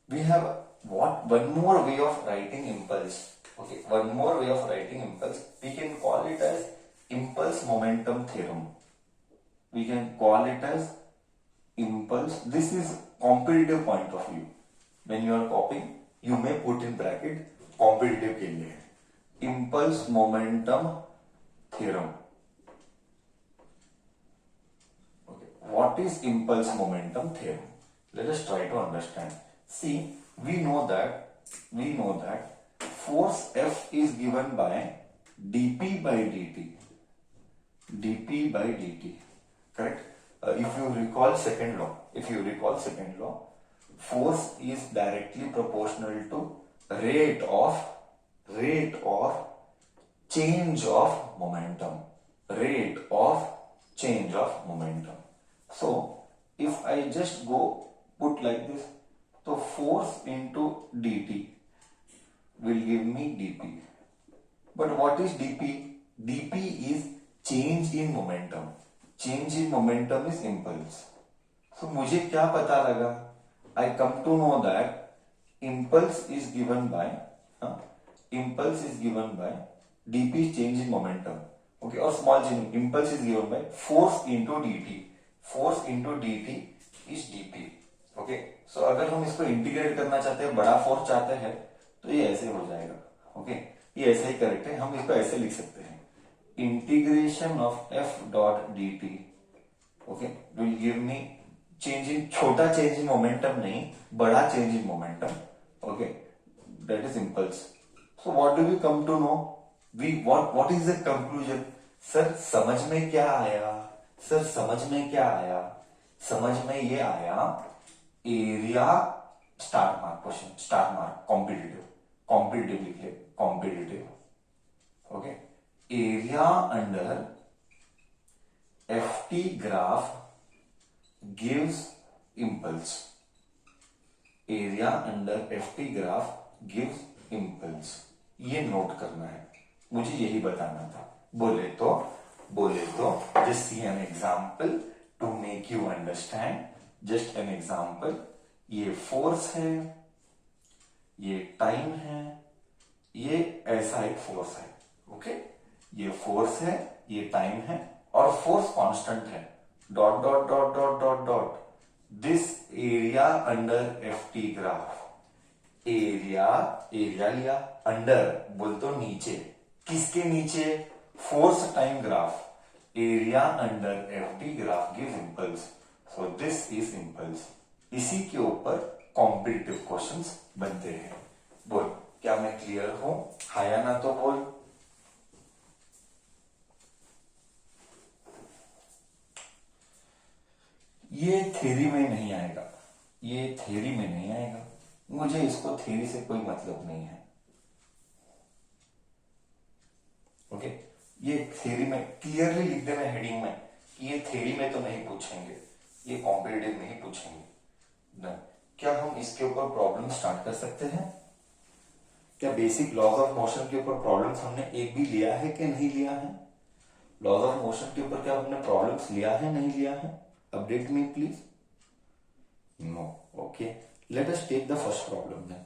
we have one more way of writing impulse. Okay, one more way of writing impulse. We can call it as impulse momentum theorem. We can call it as impulse. This is competitive point of view. When you are copying, you may put in bracket competitive के लिए impulse momentum theorem. Okay, what is impulse momentum theorem? Let us try to understand. See, we know that force F is given by dp by dt. dp by dt, correct? If you recall second law, force is directly proportional to rate of change of momentum. So if I just go put like this, so force into dt will give me dp. But what is dp? dp is change in momentum. Change in momentum is impulse. So मुझे क्या पता लगा? I come to know that impulse is given by dp change in momentum. Okay, or small change. Impulse is given by force into dt. Force into dt is dp. Okay, so अगर हम इसको integrate करना चाहते हैं, बड़ा force चाहते हैं, तो ये ऐसे हो जाएगा. Okay, ये ऐसे ही करेक्ट है. हम इसको ऐसे लिख सकते हैं, integration of f dot dt. Okay, will give me change in, छोटा चेंज इन मोमेंटम नहीं, बड़ा change in momentum. Okay, that is impulse. So what do we come to know? What is the conclusion? Sir समझ में क्या आया? समझ में ये आया, area star mark question, star mark competitive लिख ले, competitive. Okay, area under ft graph gives impulse. Area under ft graph gives impulse. ये नोट करना है, मुझे यही बताना था. बोले तो just see an example to make you understand. just an example. ये फोर्स है, ये टाइम है, ये ऐसा एक फोर्स है. ओके, ये फोर्स है, ये टाइम है, और फोर्स कांस्टेंट है. Dot dot dot dot dot dot. This area under F T graph. Area लिया, अंडर बोल तो नीचे. किसके नीचे? Force time graph. Area under F T graph gives impulse. So this is impulse. इसी के ऊपर कॉम्पिटिटिव क्वेश्चंस बनते हैं. बोल, क्या मैं क्लियर हूं? हाँ या ना तो बोल. ये थ्योरी में नहीं आएगा, मुझे इसको थ्योरी से कोई मतलब नहीं है. ओके, ये थ्योरी में क्लियरली लिख देना हेडिंग में, ये थ्योरी में तो नहीं पूछेंगे, ये कॉम्पिटिटिव में ही पूछेंगे. क्या हम इसके ऊपर प्रॉब्लम स्टार्ट कर सकते हैं? क्या बेसिक लॉज ऑफ मोशन के ऊपर प्रॉब्लम्स हमने एक भी लिया है कि नहीं लिया है? लॉज ऑफ मोशन के ऊपर क्या हमने प्रॉब्लम्स लिया है, नहीं लिया है? Update me please. No. Okay, let us take the first problem then.